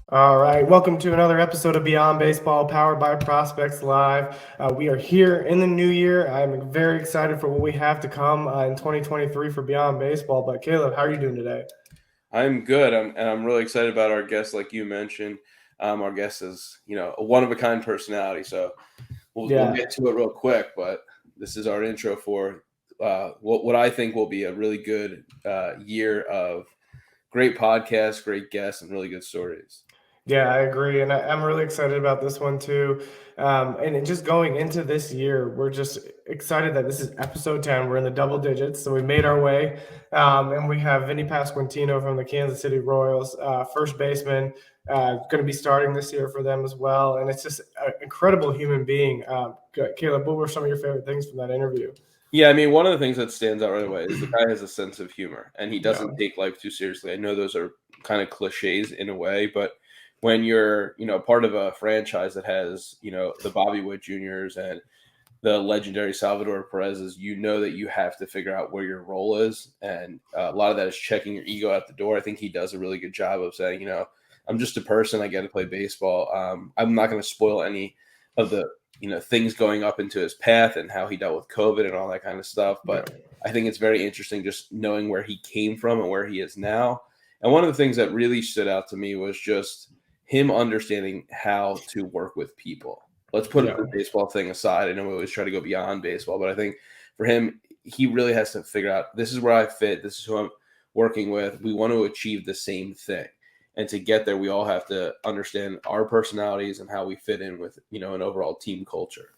All right, welcome to another episode of Beyond Baseball, powered by Prospects Live. We are here in the new year. I'm very excited for what we have to come in 2023 for Beyond Baseball. But Caleb, how are you doing today? I'm good. I'm really excited about our guest, like you mentioned. Our guest is, a one-of-a-kind personality. So we'll get to it real quick, but this is our intro for what I think will be a really good year of great podcasts, great guests, and really good stories. Yeah, I agree. And I'm really excited about this one too. And just going into this year, we're just excited that this is episode 10. We're in the double digits. So we made our way. And we have Vinnie Pasquantino from the Kansas City Royals, first baseman, going to be starting this year for them as well. And it's just an incredible human being. Caleb, what were some of your favorite things from that interview? Yeah, I mean, one of the things that stands out right away is the guy has a sense of humor, and he doesn't take life too seriously. I know those are kind of cliches in a way, but when you're, part of a franchise that has, the Bobby Witt Juniors and the legendary Salvador Perez's, you know that you have to figure out where your role is, and a lot of that is checking your ego out the door. I think he does a really good job of saying, I'm just a person. I get to play baseball. I'm not going to spoil any of the things going up into his path and how he dealt with COVID and all that kind of stuff. But I think it's very interesting just knowing where he came from and where he is now. And one of the things that really stood out to me was just him understanding how to work with people. Let's put the baseball thing aside. I know we always try to go beyond baseball, but I think for him, he really has to figure out, this is where I fit. This is who I'm working with. We want to achieve the same thing. And to get there, we all have to understand our personalities and how we fit in with, an overall team culture.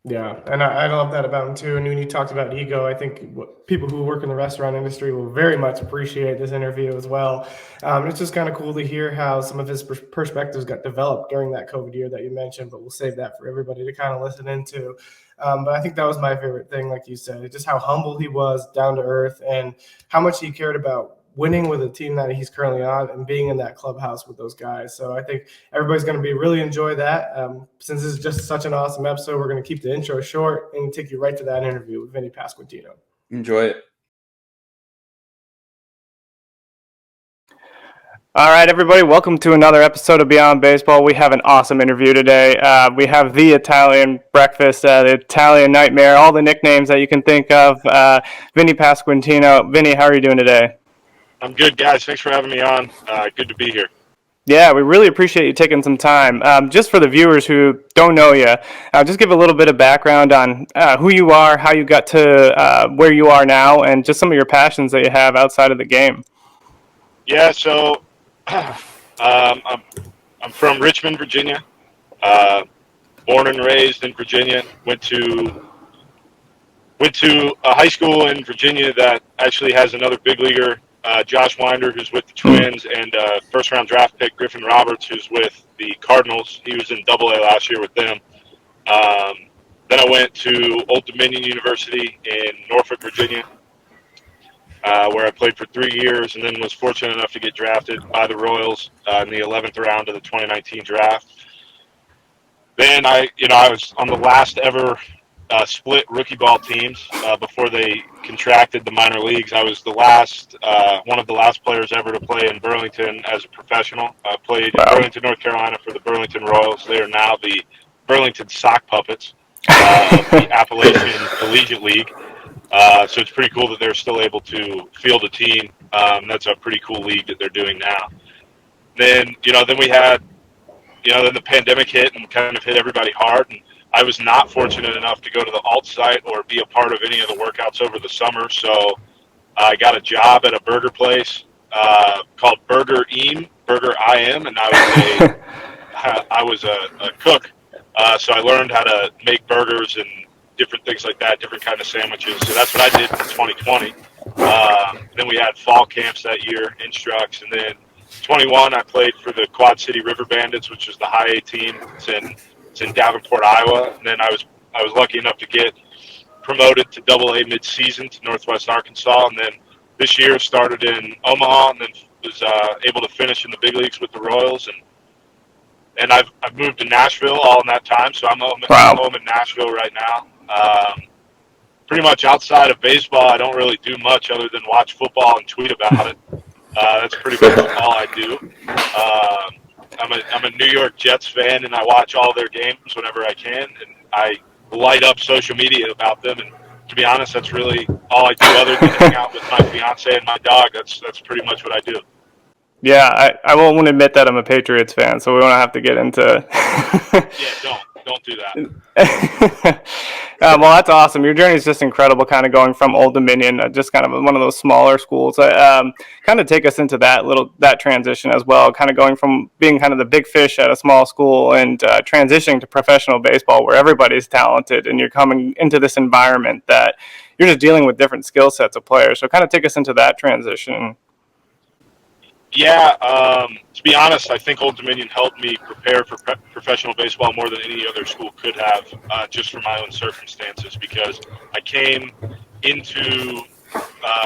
Yeah, and I love that about him too. And when you talked about ego, I think people who work in the restaurant industry will very much appreciate this interview as well. It's just kind of cool to hear how some of his perspectives got developed during that COVID year that you mentioned, but we'll save that for everybody to kind of listen into. But I think that was my favorite thing, like you said, just how humble he was, down to earth, and how much he cared about winning with a team that he's currently on and being in that clubhouse with those guys. So I think everybody's going to be really enjoy that. Since this is just such an awesome episode, we're going to keep the intro short and take you right to that interview with Vinnie Pasquantino. Enjoy it. All right, everybody, welcome to another episode of Beyond Baseball. We have an awesome interview today. We have the Italian breakfast, the Italian nightmare, all the nicknames that you can think of. Vinnie Pasquantino. Vinnie, how are you doing today? I'm good, guys. Thanks for having me on. Good to be here. Yeah, we really appreciate you taking some time. Just for the viewers who don't know you, just give a little bit of background on who you are, how you got to where you are now, and just some of your passions that you have outside of the game. Yeah, so I'm from Richmond, Virginia. Born and raised in Virginia. Went to a high school in Virginia that actually has another big leaguer, Josh Winder, who's with the Twins, and first-round draft pick Griffin Roberts, who's with the Cardinals. He was in Double-A last year with them. Then I went to Old Dominion University in Norfolk, Virginia, where I played for 3 years, and then was fortunate enough to get drafted by the Royals in the 11th round of the 2019 draft. Then I was on the last ever split rookie ball teams before they contracted the minor leagues. I was the last, one of the last players ever to play in Burlington as a professional. I played in Burlington, North Carolina for the Burlington Royals. They are now the Burlington Sock Puppets of the Appalachian Collegiate League. So it's pretty cool that they're still able to field a team. That's a pretty cool league that they're doing now. Then we had, then the pandemic hit and kind of hit everybody hard. And I was not fortunate enough to go to the alt site or be a part of any of the workouts over the summer. So I got a job at a burger place called Burger Im, and I was a cook. So I learned how to make burgers and different things like that, different kind of sandwiches. So that's what I did in 2020. Then we had fall camps that year, instructs, and then 21 I played for the Quad City River Bandits, which is the high A team. It's in Davenport, Iowa. And then I was lucky enough to get promoted to Double-A mid-season to Northwest Arkansas, and then this year started in Omaha, and then was able to finish in the big leagues with the Royals, and I've moved to Nashville all in that time, so I'm home in Nashville right now. Pretty much outside of baseball, I don't really do much other than watch football and tweet about it. That's pretty much all I do. I'm a New York Jets fan, and I watch all their games whenever I can, and I light up social media about them. And to be honest, that's really all I do other than hang out with my fiance and my dog. That's pretty much what I do. Yeah, I won't admit that I'm a Patriots fan, so we won't have to get into. Yeah, don't do that. Well, that's awesome. Your journey is just incredible, kind of going from Old Dominion, just kind of one of those smaller schools. Kind of take us into that transition as well, kind of going from being kind of the big fish at a small school and transitioning to professional baseball where everybody's talented and you're coming into this environment that you're just dealing with different skill sets of players. So kind of take us into that transition. Yeah, to be honest, I think Old Dominion helped me prepare for professional baseball more than any other school could have, just from my own circumstances, because I came into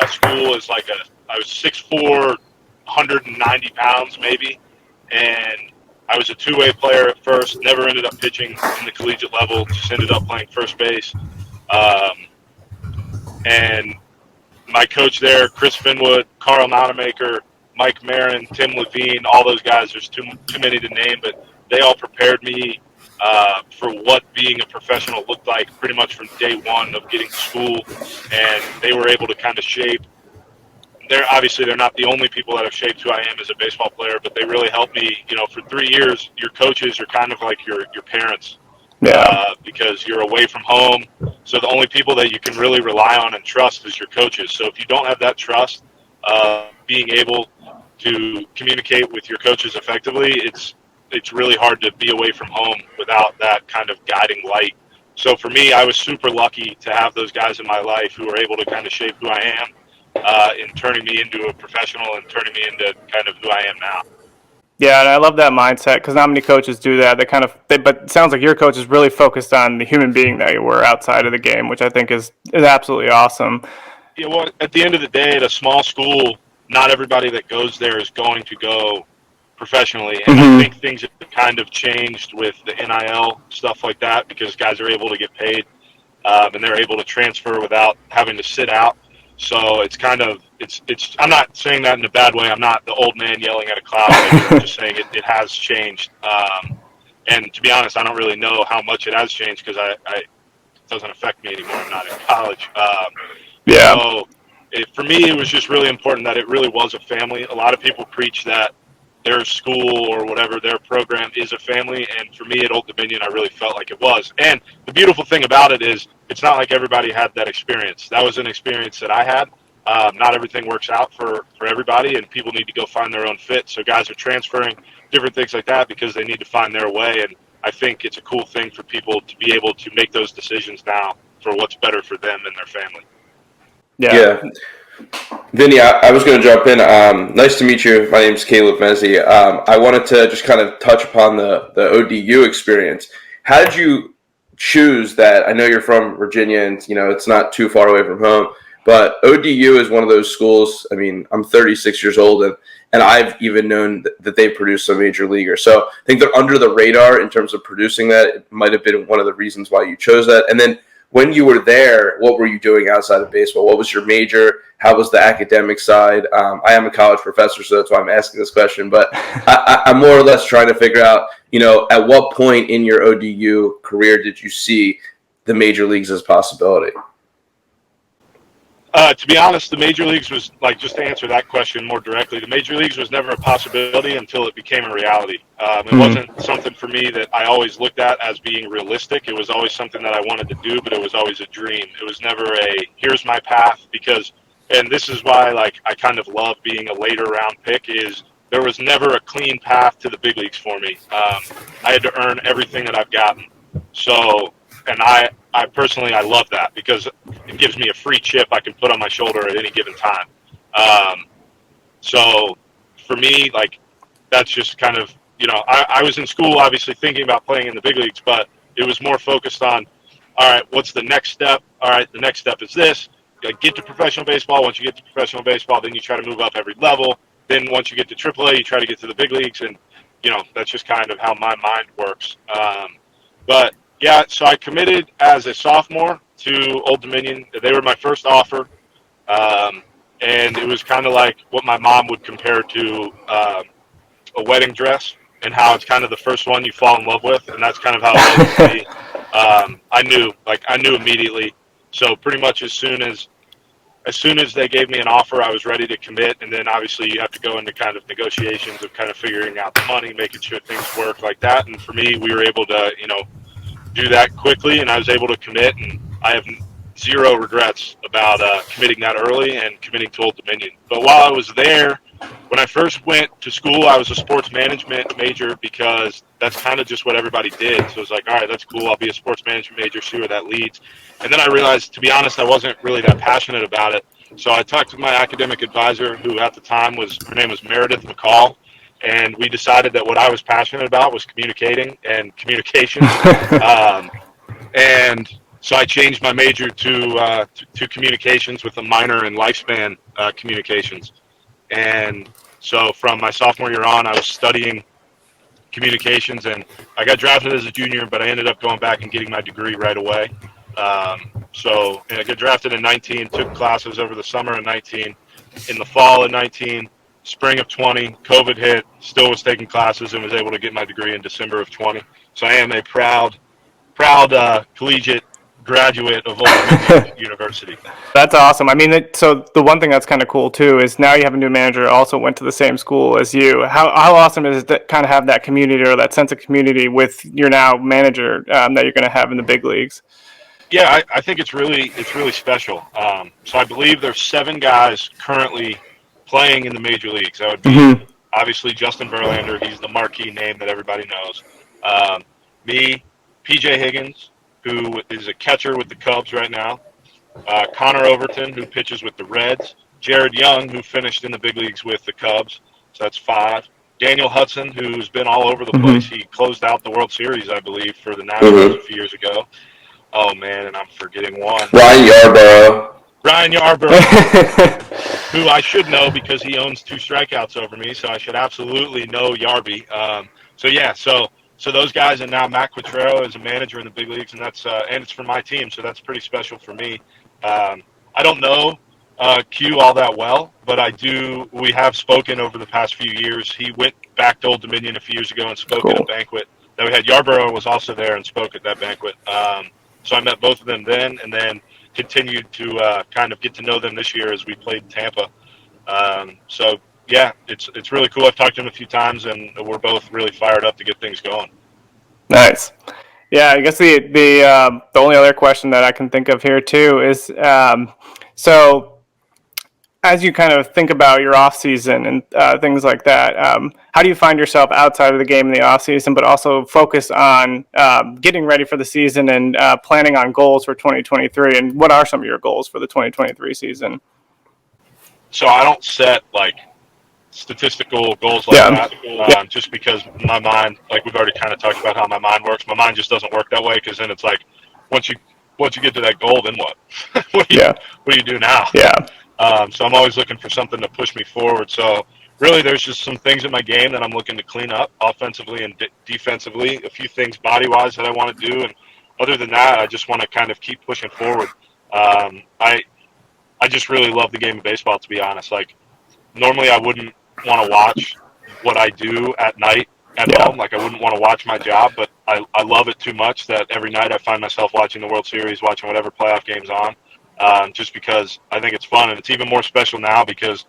school as I was 6'4", 190 pounds maybe, and I was a two-way player at first, never ended up pitching in the collegiate level, just ended up playing first base. And my coach there, Chris Finwood, Carl Nonamaker, Mike Marin, Tim Levine, all those guys, there's too many to name, but they all prepared me for what being a professional looked like pretty much from day one of getting to school, and they were able to kind of shape. They're not the only people that have shaped who I am as a baseball player, but they really helped me. For 3 years, your coaches are kind of like your parents. Yeah. Because you're away from home, so the only people that you can really rely on and trust is your coaches. So if you don't have that trust, being able to communicate with your coaches effectively, it's really hard to be away from home without that kind of guiding light. So for me, I was super lucky to have those guys in my life who were able to kind of shape who I am, in turning me into a professional and turning me into kind of who I am now. Yeah, and I love that mindset because not many coaches do that. But it sounds like your coach is really focused on the human being that you were outside of the game, which I think is absolutely awesome. Yeah, well, at the end of the day, at a small school, not everybody that goes there is going to go professionally. And I think things have kind of changed with the NIL, stuff like that, because guys are able to get paid, and they're able to transfer without having to sit out. So it's kind of, I'm not saying that in a bad way. I'm not the old man yelling at a cloud. I'm just saying it has changed. And to be honest, I don't really know how much it has changed because it doesn't affect me anymore. I'm not in college. Yeah. So for me, it was just really important that it really was a family. A lot of people preach that their school or whatever, their program is a family. And for me at Old Dominion, I really felt like it was. And the beautiful thing about it is it's not like everybody had that experience. That was an experience that I had. Not everything works out for everybody, and people need to go find their own fit. So guys are transferring, different things like that, because they need to find their way. And I think it's a cool thing for people to be able to make those decisions now for what's better for them and their family. Yeah. Vinny, I was going to jump in. Nice to meet you. My name's Caleb Mezzi. I wanted to just kind of touch upon the ODU experience. How did you choose that? I know you're from Virginia and, it's not too far away from home, but ODU is one of those schools. I mean, I'm 36 years old and I've even known that they produce some major leaguers. So I think they're under the radar in terms of producing that. It might have been one of the reasons why you chose that. And then when you were there, what were you doing outside of baseball? What was your major? How was the academic side? I am a college professor, so that's why I'm asking this question. But I'm more or less trying to figure out, at what point in your ODU career did you see the major leagues as a possibility? To be honest, the major leagues was just to answer that question more directly, the major leagues was never a possibility until it became a reality. It wasn't something for me that I always looked at as being realistic. It was always something that I wanted to do, but it was always a dream. It was never here's my path, and this is why I kind of love being a later round pick, is there was never a clean path to the big leagues for me. I had to earn everything that I've gotten. So, and I personally, I love that because it gives me a free chip I can put on my shoulder at any given time. So for me, that's just kind of, I was in school obviously thinking about playing in the big leagues, but it was more focused on, all right, what's the next step? All right, the next step is this. Get to professional baseball. Once you get to professional baseball, then you try to move up every level. Then once you get to AAA, you try to get to the big leagues. And, that's just kind of how my mind works. But, yeah, so I committed as a sophomore to Old Dominion. They were my first offer. And it was kind of like what my mom would compare to a wedding dress. and how it's kind of the first one you fall in love with, and that's kind of how it was to me. I knew immediately. So pretty much as soon as they gave me an offer, I was ready to commit. And then obviously you have to go into kind of negotiations of kind of figuring out the money, making sure things work like that. And for me, we were able to, do that quickly, and I was able to commit. And I have zero regrets about committing that early and committing to Old Dominion. But while I was there, when I first went to school, I was a sports management major because that's kind of just what everybody did. So it was like, all right, that's cool. I'll be a sports management major, see where that leads. And then I realized, to be honest, I wasn't really that passionate about it. So I talked to my academic advisor, who at the time her name was Meredith McCall. And we decided that what I was passionate about was communicating and communication. And so I changed my major to communications with a minor in lifespan communications. And so from my sophomore year on, I was studying communications, and I got drafted as a junior, but I ended up going back and getting my degree right away. So I got drafted in 19, took classes over the summer of 19, in the fall of 19, spring of 20, COVID hit, still was taking classes and was able to get my degree in December of 20. So I am a proud collegiate graduate of Old Dominion University. That's awesome. I mean, so the one thing that's kind of cool too is now you have a new manager also went to the same school as you. How awesome is it to kind of have that community or that sense of community with your now manager that you're going to have in the big leagues? Yeah, I think it's really special. So I believe there's 7 guys currently playing in the major leagues. That would be obviously Justin Verlander. He's the marquee name that everybody knows. Me, PJ Higgins, who is a catcher with the Cubs right now, Connor Overton, who pitches with the Reds, Jared Young, who finished in the big leagues with the Cubs, so that's 5, Daniel Hudson, who's been all over the place. He closed out the World Series, I believe, for the Nationals a few years ago. Oh, man, and I'm forgetting one. Ryan Yarborough, who I should know because he owns 2 strikeouts over me, so I should absolutely know Yarby. So those guys, and now Matt Quatraro is a manager in the big leagues, and that's and it's for my team, so that's pretty special for me. I don't know Q all that well, but we have spoken over the past few years. He went back to Old Dominion a few years ago and spoke at a banquet that we had. Yarborough was also there and spoke at that banquet. So I met both of them then, and then continued to kind of get to know them this year as we played Tampa. So yeah, it's really cool. I've talked to him a few times, and we're both really fired up to get things going. Nice. Yeah, I guess the only other question that I can think of here too is so as you kind of think about your off season and things like that, how do you find yourself outside of the game in the off season, but also focus on getting ready for the season and planning on goals for 2023? And what are some of your goals for the 2023 season? So I don't set like statistical goals like that, just because my mind, like we've already kind of talked about how my mind works. My mind just doesn't work that way, because then it's like once you get to that goal, then what? What do you do now? So I'm always looking for something to push me forward. So really, there's just some things in my game that I'm looking to clean up offensively and defensively. A few things body wise that I want to do, and other than that, I just want to kind of keep pushing forward. I just really love the game of baseball, to be honest. Like, normally I wouldn't want to watch what I do at night at home. Like, I wouldn't want to watch my job, but I love it too much that every night I find myself watching the World Series, watching whatever playoff game's on, just because I think it's fun. And it's even more special now because,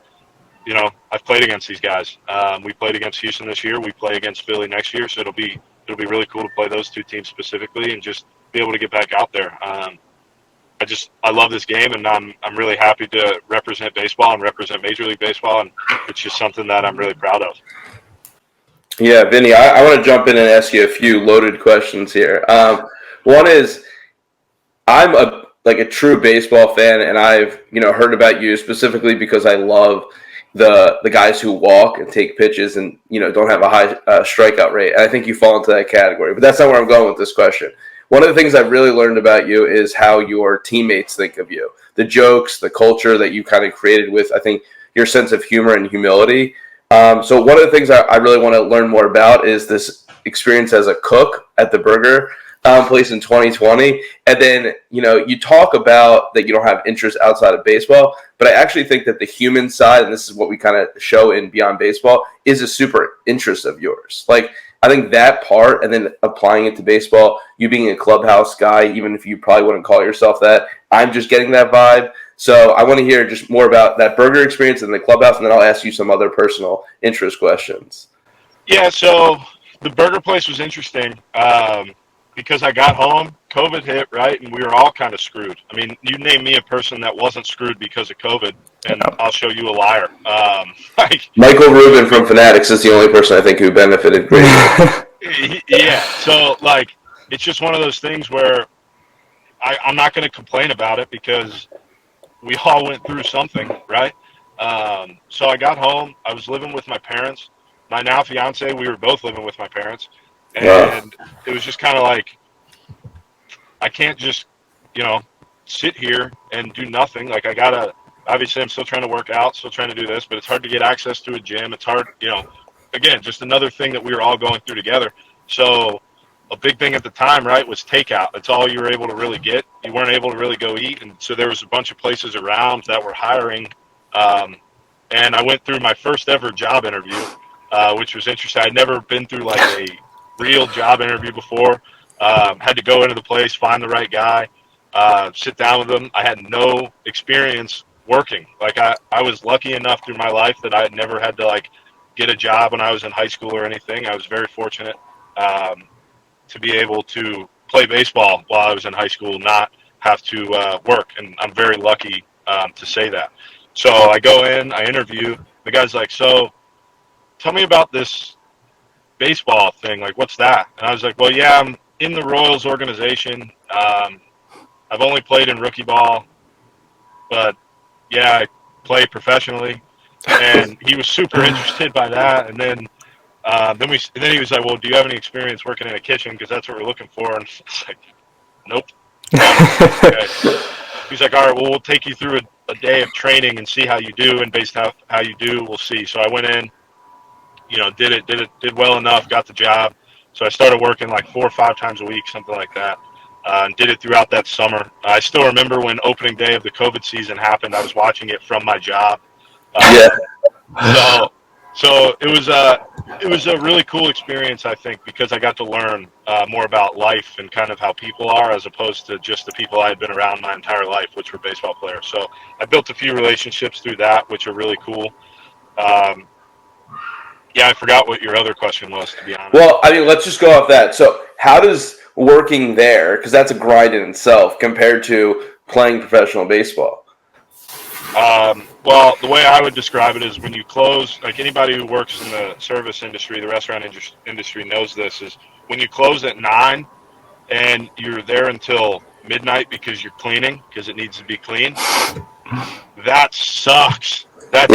I've played against these guys. We played against Houston this year. We play against Philly next year, so it'll be really cool to play those 2 teams specifically and just be able to get back out there. I love this game, and I'm really happy to represent baseball and represent Major League Baseball, and it's just something that I'm really proud of. Yeah, Vinny, I want to jump in and ask you a few loaded questions here. One is, I'm a true baseball fan, and I've heard about you specifically because I love the guys who walk and take pitches and don't have a high strikeout rate. And I think you fall into that category, but that's not where I'm going with this question. One of the things I've really learned about you is how your teammates think of you, the jokes, the culture that you kind of created with, I think, your sense of humor and humility. So one of the things I really want to learn more about is this experience as a cook at the burger place in 2020. And then, you talk about that you don't have interest outside of baseball. But I actually think that the human side, and this is what we kind of show in Beyond Baseball, is a super interest of yours. Like, I think that part, and then applying it to baseball, you being a clubhouse guy, even if you probably wouldn't call yourself that, I'm just getting that vibe. So I want to hear just more about that burger experience in the clubhouse, and then I'll ask you some other personal interest questions. Yeah, so the burger place was interesting because I got home, COVID hit, right, and we were all kind of screwed. I mean, you name me a person that wasn't screwed because of COVID, and I'll show you a liar. Michael Rubin from Fanatics is the only person I think who benefited greatly. Yeah, so, like, it's just one of those things where I'm not going to complain about it because we all went through something, right? So I got home. I was living with my parents. My now fiance, we were both living with my parents. And it was just kind of like, I can't just, sit here and do nothing. Like, obviously I'm still trying to work out, still trying to do this, but it's hard to get access to a gym. It's hard, again, just another thing that we were all going through together. So a big thing at the time, right, was takeout. That's all you were able to really get. You weren't able to really go eat. And so there was a bunch of places around that were hiring. And I went through my first ever job interview, which was interesting. I'd never been through like a real job interview before. Had to go into the place, find the right guy, sit down with them. I had no experience working. Like I was lucky enough through my life that I had never had to like get a job when I was in high school or anything. I was very fortunate to be able to play baseball while I was in high school, not have to work. And I'm very lucky to say that. So I go in, I interview. The guy's like, so tell me about this baseball thing. Like, what's that? And I was like, well, yeah, I'm in the Royals organization. I've only played in rookie ball, but yeah, I play professionally. And he was super interested by that. And then he was like, well, do you have any experience working in a kitchen? Because that's what we're looking for. And it's like, nope. Okay. He's like, all right, well, we'll take you through a day of training and see how you do. And based on how you do, we'll see. So I went in, did well enough, got the job. So I started working like 4 or 5 times a week, something like that. And did it throughout that summer. I still remember when opening day of the COVID season happened. I was watching it from my job. So it was a really cool experience, I think, because I got to learn more about life and kind of how people are, as opposed to just the people I had been around my entire life, which were baseball players. So I built a few relationships through that, which are really cool. Yeah, I forgot what your other question was, to be honest. Well, I mean, let's just go off that. So how does working there, because that's a grind in itself, compared to playing professional baseball? Well, the way I would describe it is when you close, like anybody who works in the service industry, the restaurant industry knows this, is when you close at 9 and you're there until midnight because you're cleaning, because it needs to be clean, that sucks. That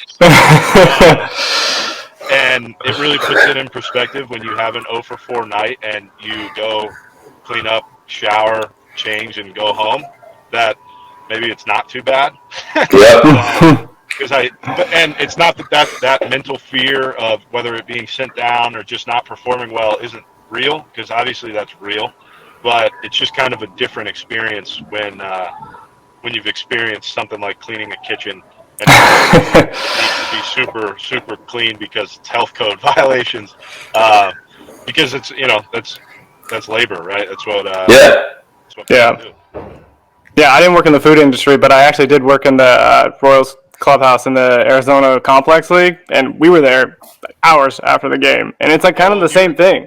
sucks. And it really puts it in perspective when you have an 0 for 4 night and you go clean up, shower, change, and go home, that maybe it's not too bad. Yeah. And it's not that mental fear of whether it being sent down or just not performing well isn't real, because obviously that's real, but it's just kind of a different experience when you've experienced something like cleaning a kitchen and it needs to be super, super clean because it's health code violations. Because it's that's labor, right? That's what that's what people do. Yeah, I didn't work in the food industry, but I actually did work in the Royals clubhouse in the Arizona Complex League, and we were there hours after the game, and it's like kind of the same thing.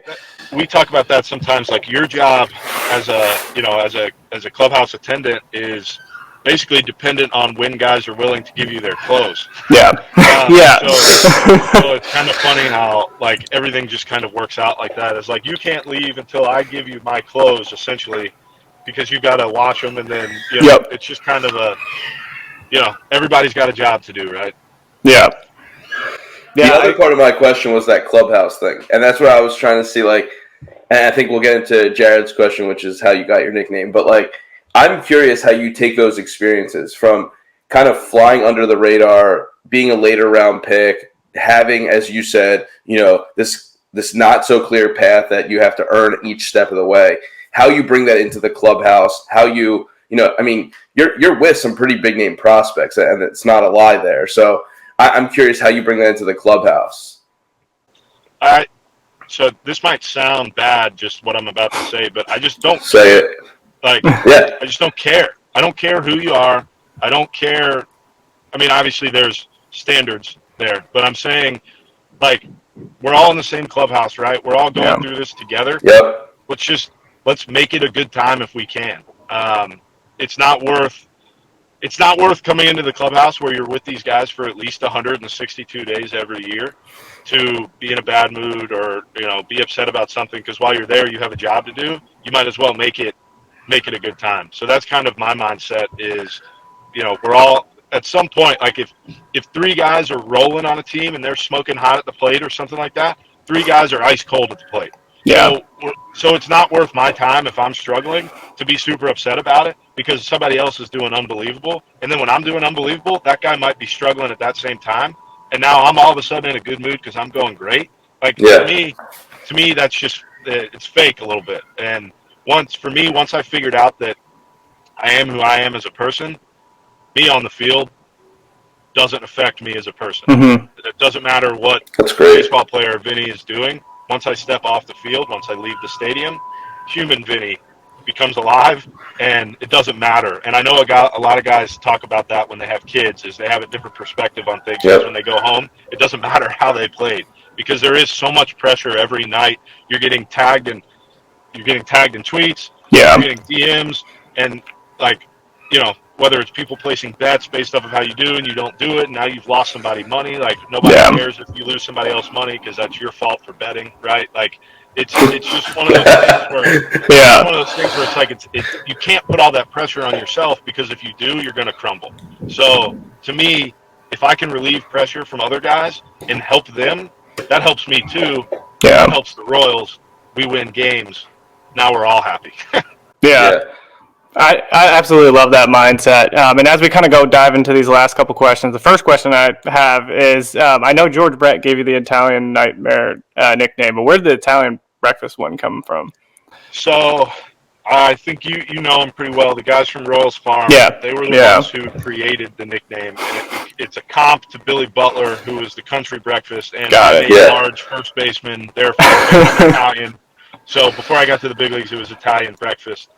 We talk about that sometimes. Like your job as a clubhouse attendant is basically dependent on when guys are willing to give you their clothes. Yeah. So it's kind of funny how like everything just kind of works out like that. It's like you can't leave until I give you my clothes, essentially, because you got to wash them, and then it's just kind of a everybody's got a job to do, right? Yeah. The other part of my question was that clubhouse thing, and that's what I was trying to see. Like, and I think we'll get into Jared's question, which is how you got your nickname. But like, I'm curious how you take those experiences from kind of flying under the radar, being a later round pick, having, as you said, this not so clear path that you have to earn each step of the way. How you bring that into the clubhouse, how you I mean, you're with some pretty big name prospects, and it's not a lie there. So I'm curious how you bring that into the clubhouse. So this might sound bad, just what I'm about to say, but I just don't say care. it. I just don't care. I don't care who you are. I don't care. I mean, obviously there's standards there, but I'm saying, we're all in the same clubhouse, right? We're all going through this together. Yep. Let's make it a good time if we can. It's not worth coming into the clubhouse where you're with these guys for at least 162 days every year to be in a bad mood or be upset about something, because while you're there you have a job to do. You might as well make it a good time. So that's kind of my mindset is, we're all at some point, if 3 guys are rolling on a team and they're smoking hot at the plate or something like that, 3 guys are ice cold at the plate. Yeah. So it's not worth my time if I'm struggling to be super upset about it because somebody else is doing unbelievable. And then when I'm doing unbelievable, that guy might be struggling at that same time. And now I'm all of a sudden in a good mood because I'm going great. To me, that's just, it's fake a little bit. And once I figured out that I am who I am as a person, me on the field doesn't affect me as a person. Mm-hmm. It doesn't matter what baseball player Vinny is doing. Once I step off the field, once I leave the stadium, human Vinny becomes alive, and it doesn't matter. And I know a lot of guys talk about that when they have kids, is they have a different perspective on things. Because when they go home, it doesn't matter how they played, because there is so much pressure every night. You're getting tagged in tweets, Yeah. you're getting DMs, and whether it's people placing bets based off of how you do and you don't do it, and now you've lost somebody money. Nobody cares if you lose somebody else money because that's your fault for betting, right? It's just one of those things where you can't put all that pressure on yourself, because if you do, you're going to crumble. So to me, if I can relieve pressure from other guys and help them, that helps me too. Yeah. That helps the Royals. We win games. Now we're all happy. Yeah. I absolutely love that mindset. And as we kind of go dive into these last couple questions, the first question I have is, I know George Brett gave you the Italian Nightmare nickname, but where did the Italian breakfast one come from? So I think you know him pretty well. The guys from Royals Farm, they were the ones who created the nickname. And it's a comp to Billy Butler, who was the country breakfast, and large first baseman. They're first baseman Italian. So before I got to the big leagues, it was Italian breakfast.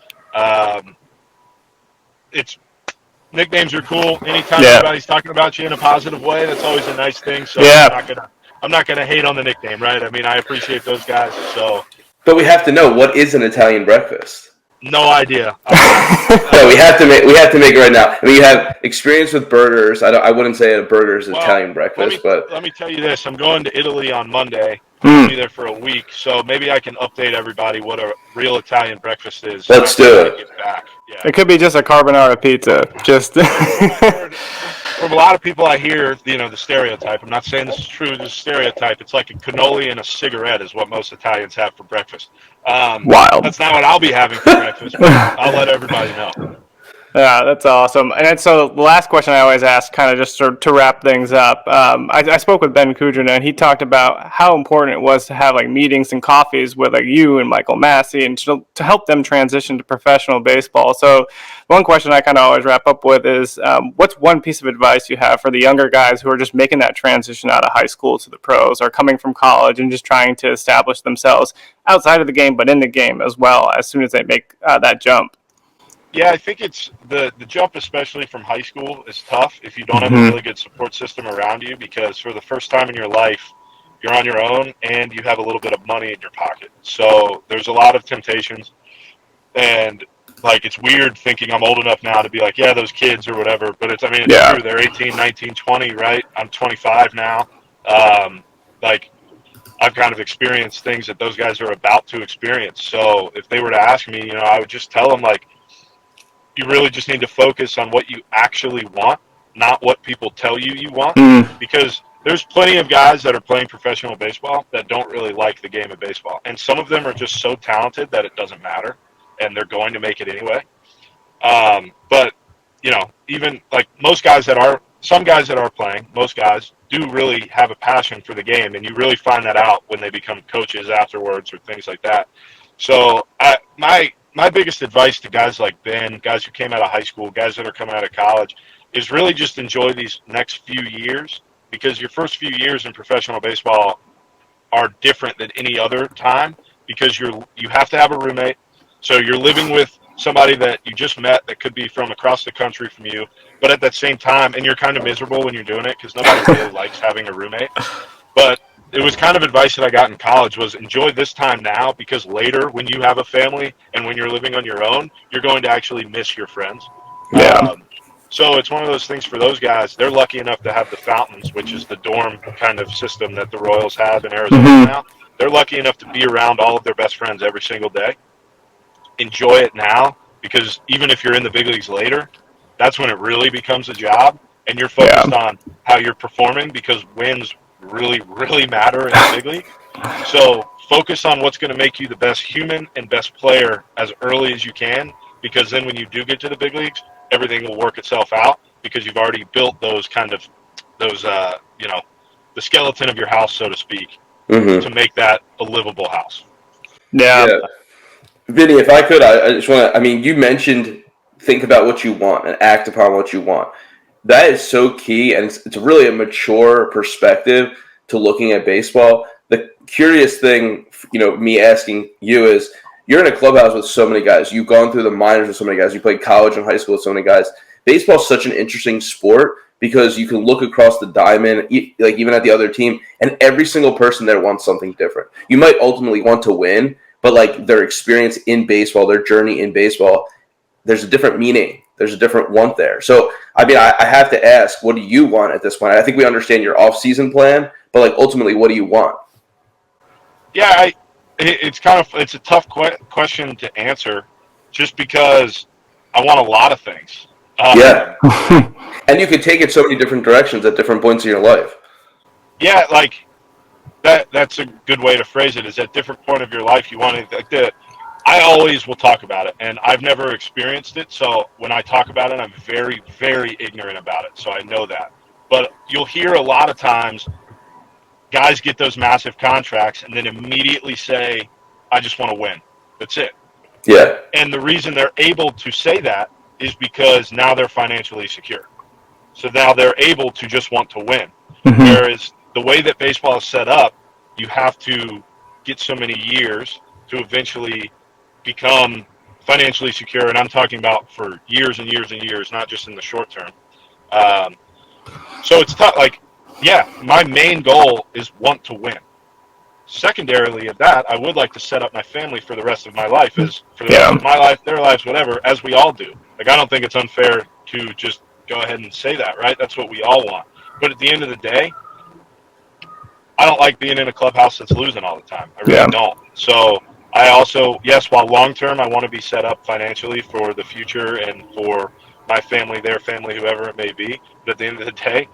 Nicknames are cool. Anytime anybody's talking about you in a positive way, that's always a nice thing. So I'm not gonna hate on the nickname, right? I mean, I appreciate those guys. So, but we have to know, what is an Italian breakfast? No idea. No, we have to make it right now. I mean, you have experience with burgers. I wouldn't say a burger is Italian breakfast, but let me tell you this: I'm going to Italy on Monday. I'll be there for a week, so maybe I can update everybody what a real Italian breakfast is. Let's do it. Get back. Yeah. It could be just a carbonara pizza. Just from a lot of people, I hear the stereotype. I'm not saying this is true. This stereotype. It's like a cannoli and a cigarette is what most Italians have for breakfast. Wild. That's not what I'll be having for breakfast, but I'll let everybody know. Yeah, that's awesome. And then, so the last question I always ask, kind of just to wrap things up, I spoke with Ben Kudrina, and he talked about how important it was to have meetings and coffees with you and Michael Massey, and to help them transition to professional baseball. So one question I kind of always wrap up with is, what's one piece of advice you have for the younger guys who are just making that transition out of high school to the pros, or coming from college and just trying to establish themselves outside of the game, but in the game as well, as soon as they make that jump? Yeah, I think it's the jump, especially from high school, is tough if you don't have a really good support system around you, because for the first time in your life, you're on your own and you have a little bit of money in your pocket. So there's a lot of temptations, and it's weird thinking I'm old enough now to be like, yeah, those kids or whatever, but it's true. They're 18, 19, 20, right? I'm 25 now. I've kind of experienced things that those guys are about to experience. So if they were to ask me, I would just tell them, you really just need to focus on what you actually want, not what people tell you want, because there's plenty of guys that are playing professional baseball that don't really like the game of baseball. And some of them are just so talented that it doesn't matter, and they're going to make it anyway. But, even some guys that are playing, most guys do really have a passion for the game, and you really find that out when they become coaches afterwards or things like that. So my my biggest advice to guys like Ben, guys who came out of high school, guys that are coming out of college, is really just enjoy these next few years, because your first few years in professional baseball are different than any other time, because you have to have a roommate. So you're living with somebody that you just met that could be from across the country from you, but at that same time, and you're kind of miserable when you're doing it because nobody really likes having a roommate. But it was kind of advice that I got in college was enjoy this time now, because later when you have a family and when you're living on your own, you're going to actually miss your friends. Yeah. So it's one of those things for those guys. They're lucky enough to have the Fountains, which is the dorm kind of system that the Royals have in Arizona now. They're lucky enough to be around all of their best friends every single day. Enjoy it now, because even if you're in the big leagues later, that's when it really becomes a job, and you're focused on how you're performing, because wins really, really matter in the big league. So focus on what's going to make you the best human and best player as early as you can, because then when you do get to the big leagues, everything will work itself out, because you've already built those the skeleton of your house, so to speak, to make that a livable house. Yeah. Vinny, if I could, I just want to, I mean, you mentioned think about what you want and act upon what you want. That is so key, and it's really a mature perspective to looking at baseball. The curious thing, me asking you is, you're in a clubhouse with so many guys. You've gone through the minors with so many guys. You played college and high school with so many guys. Baseball is such an interesting sport because you can look across the diamond, like even at the other team, and every single person there wants something different. You might ultimately want to win, but like their experience in baseball, their journey in baseball, there's a different meaning. There's a different want there. So, I mean, I have to ask, what do you want at this point? I think we understand your off-season plan, but like ultimately, what do you want? Yeah, it's a tough question to answer, just because I want a lot of things. Yeah, and you could take it so many different directions at different points in your life. Yeah, like that's a good way to phrase it. Is at different point of your life you want to I always will talk about it, and I've never experienced it, so when I talk about it, I'm very, very ignorant about it, so I know that. But you'll hear a lot of times guys get those massive contracts and then immediately say, I just want to win. That's it. Yeah. And the reason they're able to say that is because now they're financially secure. So now they're able to just want to win. Whereas the way that baseball is set up, you have to get so many years to eventually become financially secure. And I'm talking about for years and years and years, not just in the short term. So it's tough. Like, yeah, my main goal is want to win. Secondarily of that, I would like to set up my family for the rest of my life, for the rest of my life, their lives, whatever, as we all do. Like, I don't think it's unfair to just go ahead and say that, right? That's what we all want. But at the end of the day, I don't like being in a clubhouse that's losing all the time. I really don't. So I also, yes, while long term, I want to be set up financially for the future and for my family, their family, whoever it may be. But at the end of the day,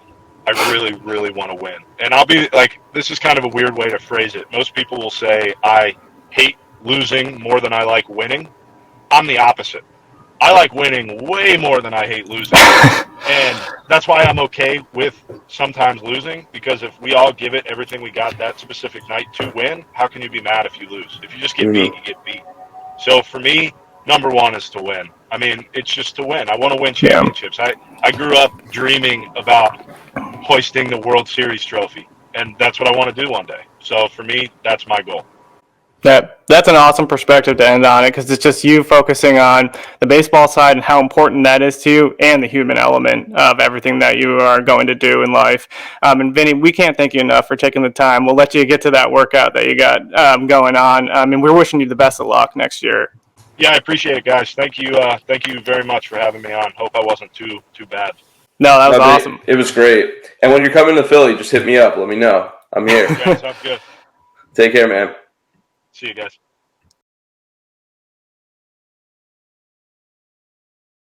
I really, really want to win. And I'll be like, this is kind of a weird way to phrase it. Most people will say, I hate losing more than I like winning. I'm the opposite. I like winning way more than I hate losing. And that's why I'm okay with sometimes losing, because if we all give it everything we got that specific night to win, how can you be mad if you lose? If you just get beat, you get beat. So for me, number one is to win. I mean, it's just to win. I want to win championships. I grew up dreaming about hoisting the World Series trophy, and that's what I want to do one day. So for me, that's my goal. That's an awesome perspective to end on it, because it's just you focusing on the baseball side and how important that is to you, and the human element of everything that you are going to do in life. And Vinny, we can't thank you enough for taking the time. We'll let you get to that workout that you got going on. And we're wishing you the best of luck next year. Yeah, I appreciate it, guys. Thank you very much for having me on. Hope I wasn't too bad. No, that was awesome. It was great. And when you're coming to Philly, just hit me up. Let me know. I'm here. Yeah, sounds good. Take care, man. See you guys.